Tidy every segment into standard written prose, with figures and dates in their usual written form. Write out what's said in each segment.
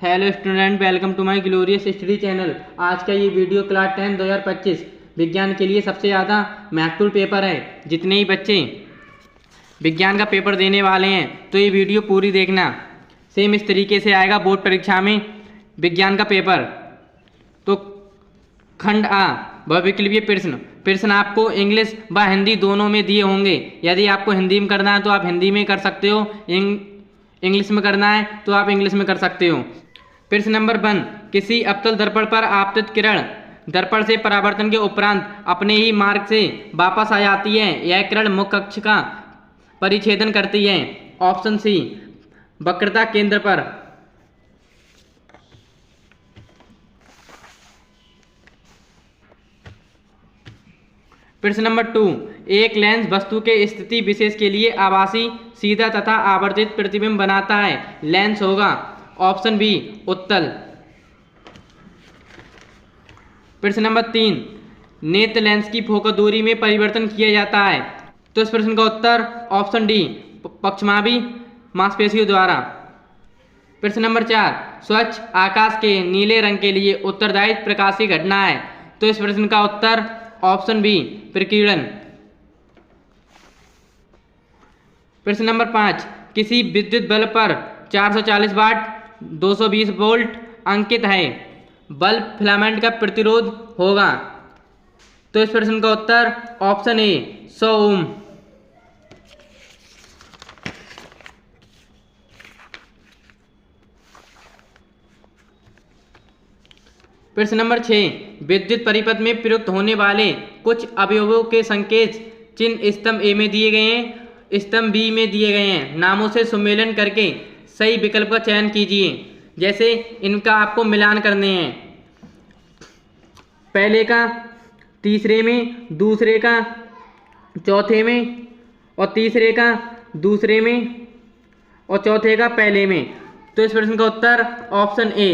Hello student, welcome to my glorious study channel. आज का ये वीडियो क्लास 10 2025 विज्ञान के लिए सबसे ज़्यादा महत्वपूर्ण पेपर है। जितने ही बच्चे विज्ञान का पेपर देने वाले हैं तो ये वीडियो पूरी देखना। सेम इस तरीके से आएगा बोर्ड परीक्षा में विज्ञान का पेपर। तो खंड आ बहुविकल्पीय प्रश्न आपको इंग्लिश व हिंदी दोनों में दिए होंगे। यदि आपको हिंदी में करना है तो आप हिंदी में कर सकते हो, इंग्लिश में करना है तो आप इंग्लिश में कर सकते हो। प्रश्न नंबर 1, किसी अवतल दर्पण पर आपतित किरण दर्पण से परावर्तन के उपरांत अपने ही मार्ग से वापस आ जाती है। यह किरण मुख्य अक्ष का परिच्छेदन करती है। ऑप्शन सी, वक्रता केंद्र पर। प्रश्न नंबर 2, एक लेंस वस्तु के स्थिति विशेष के लिए आभासी सीधा तथा आवर्धित प्रतिबिंब बनाता है। लेंस होगा ऑप्शन बी, उत्तल। प्रश्न नंबर 3, नेत्र लेंस की फोकस दूरी में परिवर्तन किया जाता है। तो इस प्रश्न का उत्तर ऑप्शन डी, पक्षमापी मांसपेशियों द्वारा। प्रश्न नंबर 4, स्वच्छ आकाश के नीले रंग के लिए उत्तरदायी प्रकाशीय घटना है। तो इस प्रश्न का उत्तर ऑप्शन बी, प्रकीर्णन। प्रश्न नंबर 5, किसी विद्युत बल्ब पर 440 वाट 220 वोल्ट अंकित है। बल्ब फिलामेंट का प्रतिरोध होगा। तो इस प्रश्न का उत्तर ऑप्शन ए, 100 ओम। प्रश्न नंबर 6, विद्युत परिपथ में प्रयुक्त होने वाले कुछ अवयवों के संकेत चिन्ह स्तंभ ए में दिए गए हैं, स्तंभ बी में दिए गए हैं। नामों से सम्मेलन करके सही विकल्प का चयन कीजिए। जैसे इनका आपको मिलान करने हैं, पहले का तीसरे में, दूसरे का चौथे में और तीसरे का दूसरे में और चौथे का पहले में। तो इस प्रश्न का उत्तर ऑप्शन ए।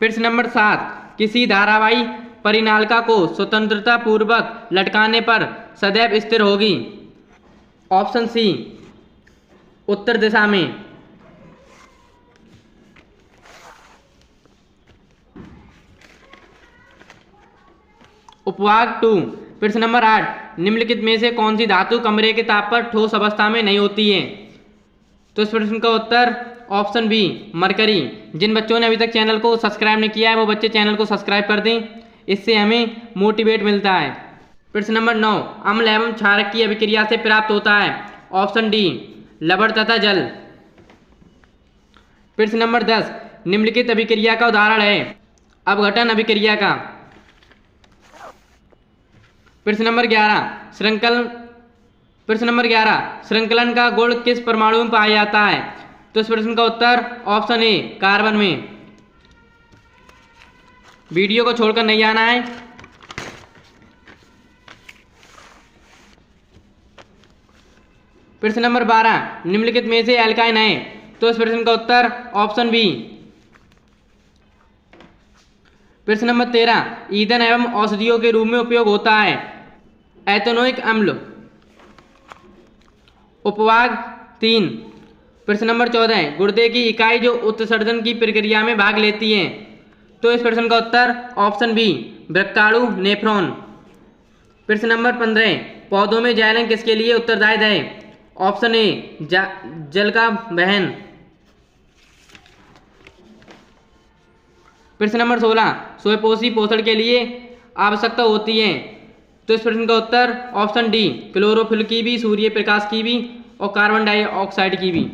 प्रश्न नंबर 7, किसी धारावाही परिनालिका को स्वतंत्रता पूर्वक लटकाने पर सदैव स्थिर होगी। ऑप्शन सी, उत्तर दिशा में। उपवाक 2, प्रश्न नंबर 8, निम्नलिखित में से कौन सी धातु कमरे के ताप पर ठोस अवस्था में नहीं होती है। तो इस प्रश्न का उत्तर ऑप्शन बी, मरकरी। जिन बच्चों ने अभी तक चैनल को सब्सक्राइब नहीं किया है वो बच्चे चैनल को सब्सक्राइब कर दें, इससे हमें मोटिवेट मिलता है। प्रश्न नंबर 9, अम्ल एवं क्षारक की अभिक्रिया से प्राप्त होता है। ऑप्शन डी, लवण तथा जल। प्रश्न नंबर 10, निम्नलिखित अभिक्रिया का उदाहरण है। अपघटन अभिक्रिया का। प्रश्न नंबर 11, श्रृंखलन का गुण किस परमाणु में पाया जाता है। तो इस प्रश्न का उत्तर ऑप्शन ए, कार्बन में। वीडियो को छोड़कर नहीं जाना है। प्रश्न नंबर 12, निम्नलिखित में से एल्काइन है। तो इस प्रश्न का उत्तर ऑप्शन बी। प्रश्न नंबर 13, ईंधन एवं औषधियों के रूप में उपयोग होता है। एथेनोइक अम्ल। उपवाक 3। प्रश्न नंबर 14, गुर्दे की इकाई जो उत्सर्जन की प्रक्रिया में भाग लेती है। तो इस प्रश्न का उत्तर ऑप्शन बी, वृक्काणु नेफ्रॉन। प्रश्न नंबर 15, पौधों में जाइलम किसके लिए उत्तरदायी है। ऑप्शन ए, जल का वहन। प्रश्न नंबर 16, स्वयंपोषी पोषण के लिए आवश्यकता होती है। तो इस प्रश्न का उत्तर ऑप्शन डी, क्लोरोफिल की भी, सूर्य प्रकाश की भी और कार्बन डाइऑक्साइड की भी।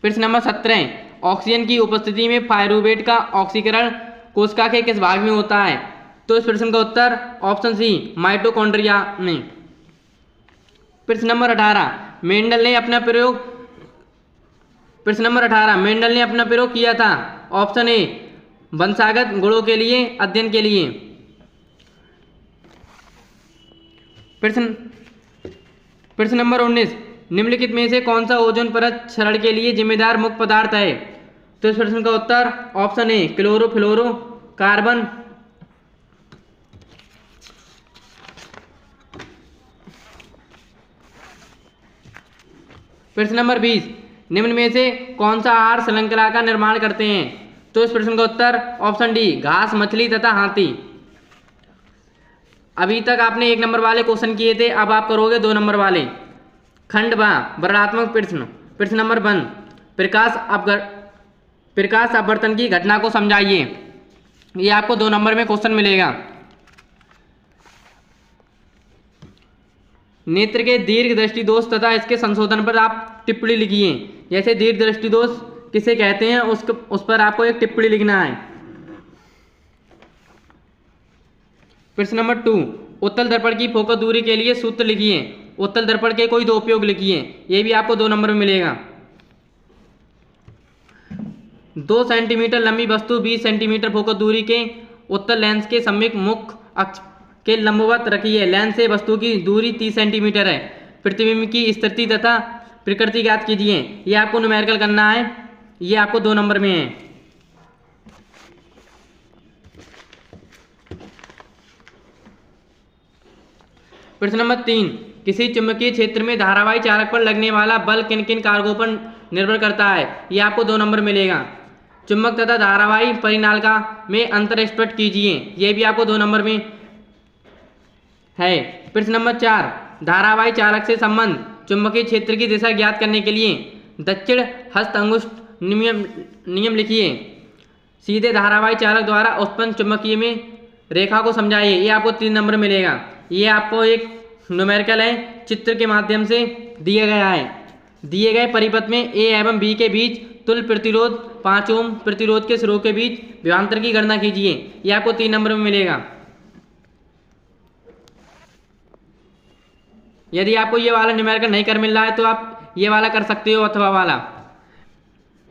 प्रश्न नंबर 17, ऑक्सीजन की उपस्थिति में पायरूवेट का ऑक्सीकरण कोशिका के किस भाग में होता है। तो इस प्रश्न का उत्तर ऑप्शन सी, माइटोकॉन्ड्रिया में। प्रश्न नंबर 18, मेंडल ने अपना प्रयोग किया था। ऑप्शन ए, वंशागत गुणों के लिए अध्ययन के लिए। प्रश्न नंबर 19, निम्नलिखित में से कौन सा ओजोन परत क्षरण के लिए जिम्मेदार मुख्य पदार्थ है। तो इस प्रश्न का उत्तर ऑप्शन ए, क्लोरोफ्लोरो कार्बन। प्रश्न नंबर 20, निम्न में से कौन सा आहार श्रृंखला का निर्माण करते हैं? तो इस प्रश्न का उत्तर ऑप्शन डी, घास, मछली तथा हाथी। अभी तक आपने 1 नंबर वाले क्वेश्चन किए थे, अब आप करोगे 2 नंबर वाले। खंड ब, वर्णनात्मक प्रश्न। प्रश्न नंबर 1, प्रकाश अपवर्तन की घटना को समझाइए। ये आपको 2 नंबर में क्वेश्चन मिलेगा। नेत्र के दीर्घ दृष्टि दोष तथा इसके संशोधन पर आप टिप्पणी लिखिए। जैसे दीर्घ दृष्टि दोष किसे कहते हैं उस पर आपको एक टिप्पणी लिखना है। प्रश्न नंबर 2, उत्तल दर्पण की फोकस दूरी के लिए सूत्र लिखिए। उत्तल दर्पण के कोई 2 उपयोग लिखिए। ये भी आपको 2 नंबर में मिलेगा। 2 सेंटीमीटर लंबी वस्तु 20 सेंटीमीटर फोकस दूरी के उत्तल लेंस के सम्मुख मुख्य अक्ष के लंबवत रखी है। लेंस से वस्तु की दूरी 30 सेंटीमीटर है। प्रतिबिंब की स्थिति तथा प्रकृति ज्ञात कीजिए। ये आपको न्यूमेरिकल करना है। ये आपको 2 नंबर में है। प्रश्न नंबर 3, किसी चुंबकीय क्षेत्र में धारावाही चालक पर लगने वाला बल किन किन कारकों पर निर्भर करता है? ये आपको 2 नंबर मिलेगा। चुंबक तथा धारावाही परिनालिका में अंतर स्पष्ट कीजिए। ये भी आपको 2 नंबर में है। प्रश्न नंबर 4, धारावाही चालक से संबंध चुंबकीय क्षेत्र की दिशा ज्ञात करने के लिए दक्षिण हस्त अंगुष्ठ नियम लिखिए। सीधे धारावाही चालक द्वारा उत्पन्न चुंबकीय में रेखा को समझाइए। ये आपको 3 नंबर मिलेगा। ये आपको एक न्यूमेरिकल है, चित्र के माध्यम से दिया गया है। दिए गए परिपथ में ए एवं बी के बीच तुल्य प्रतिरोध 5 ओम प्रतिरोध के स्रोत के बीच विभवांतर की गणना कीजिए। ये आपको 3 नंबर में मिलेगा। यदि आपको ये वाला न्यूमेरिकल नहीं कर मिल रहा है तो आप ये वाला कर सकते हो, अथवा वाला।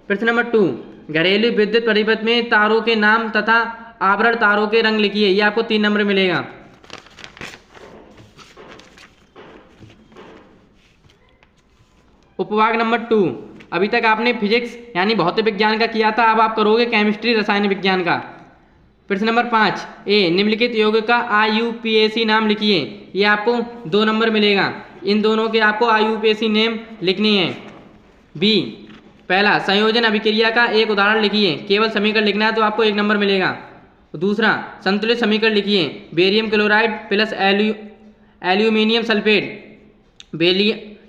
प्रश्न नंबर 2, घरेलू विद्युत परिपथ में तारों के नाम तथा आवरण तारों के रंग लिखिए। ये आपको 3 नंबर मिलेगा। उपभाग नंबर 2, अभी तक आपने फिजिक्स यानी भौतिक विज्ञान का किया था, अब आप करोगे केमिस्ट्री रसायन विज्ञान का। प्रश्न नंबर 5, ए, निम्नलिखित यौगिक का IUPAC नाम लिखिए। ये आपको 2 नंबर मिलेगा। इन दोनों के आपको IUPAC नेम लिखने हैं। बी, पहला, संयोजन अभिक्रिया का एक उदाहरण लिखिए। केवल समीकरण लिखना है तो आपको 1 नंबर मिलेगा। दूसरा, संतुलित समीकरण लिखिए। Barium chloride plus aluminium sulphate,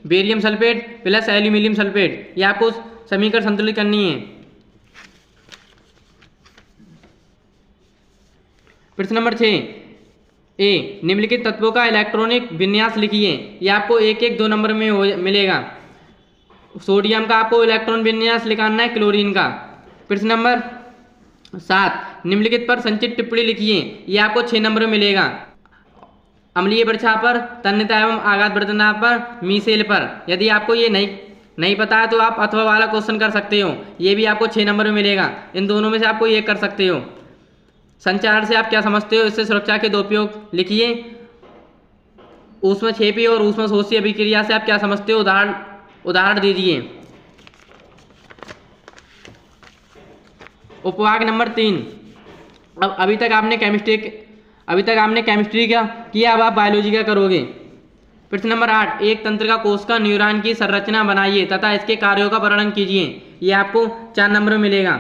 barium sulphate plus aluminium sulphate. ये आपको समीकरण संतुलित करनी है। प्रश्न नंबर 6, ए, निम्नलिखित तत्वों का इलेक्ट्रॉनिक विन्यास लिखिए। ये आपको 1-1 2 नंबर में मिलेगा। सोडियम का आपको इलेक्ट्रॉन विन्यास लिखाना है, क्लोरीन का। प्रश्न नंबर 7, निम्नलिखित पर संचित टिप्पणी लिखिए। ये आपको 6 नंबर में मिलेगा। अम्लीय वर्षा पर, तन्यता एवं आघात वर्धना पर, मीसेल पर। यदि आपको ये नहीं पता है तो आप अथवा वाला क्वेश्चन कर सकते हो। ये भी आपको 6 नंबर में मिलेगा। इन दोनों में से आपको ये कर सकते हो। संचारण से आप क्या समझते हो? इससे सुरक्षा के 2 उपयोग लिखिए। ऊष्मक्षेपी और ऊष्मशोषी अभिक्रिया से आप क्या समझते हो? उदाहरण दीजिए। उपभाग नंबर 3, अभी तक आपने केमिस्ट्री का किया, अब आप बायोलॉजी का करोगे। प्रश्न नंबर 8, एक तंत्रिका कोश का न्यूरॉन की संरचना बनाइए तथा इसके कार्यों का वर्णन कीजिए। ये आपको 4 नंबर में मिलेगा।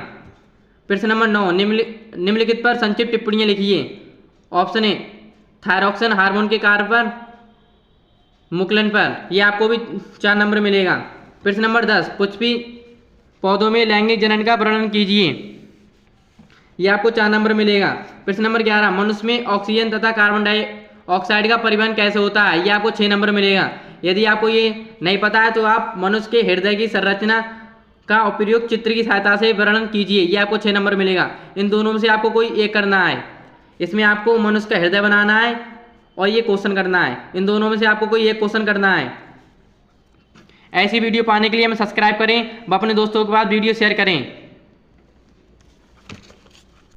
प्रश्न नंबर 9, निम्नलिखित पर संक्षिप्त टिप्पणियाँ लिखिए। ऑप्शन ए, थायरॉक्सिन हार्मोन के कार्य पर, मुकुलन पर। ये आपको भी 4 नंबर मिलेगा। प्रश्न नंबर 10, पुष्पी पौधों में लैंगिक जनन का वर्णन कीजिए। ये आपको 4 नंबर मिलेगा। प्रश्न नंबर 11, मनुष्य में ऑक्सीजन तथा कार्बन डाइऑक्साइड का परिवहन कैसे होता है? ये आपको 6 नंबर मिलेगा। यदि आपको ये नहीं पता है तो आप मनुष्य के हृदय की संरचना का उपयुक्त चित्र की सहायता से वर्णन कीजिए। ये आपको 6 नंबर मिलेगा। इन दोनों में से आपको कोई एक करना है। इसमें आपको मनुष्य का हृदय बनाना है और ये क्वेश्चन करना है। इन दोनों में से आपको कोई एक क्वेश्चन करना है। ऐसी वीडियो पाने के लिए हमें सब्सक्राइब करें व अपने दोस्तों के पास वीडियो शेयर करें।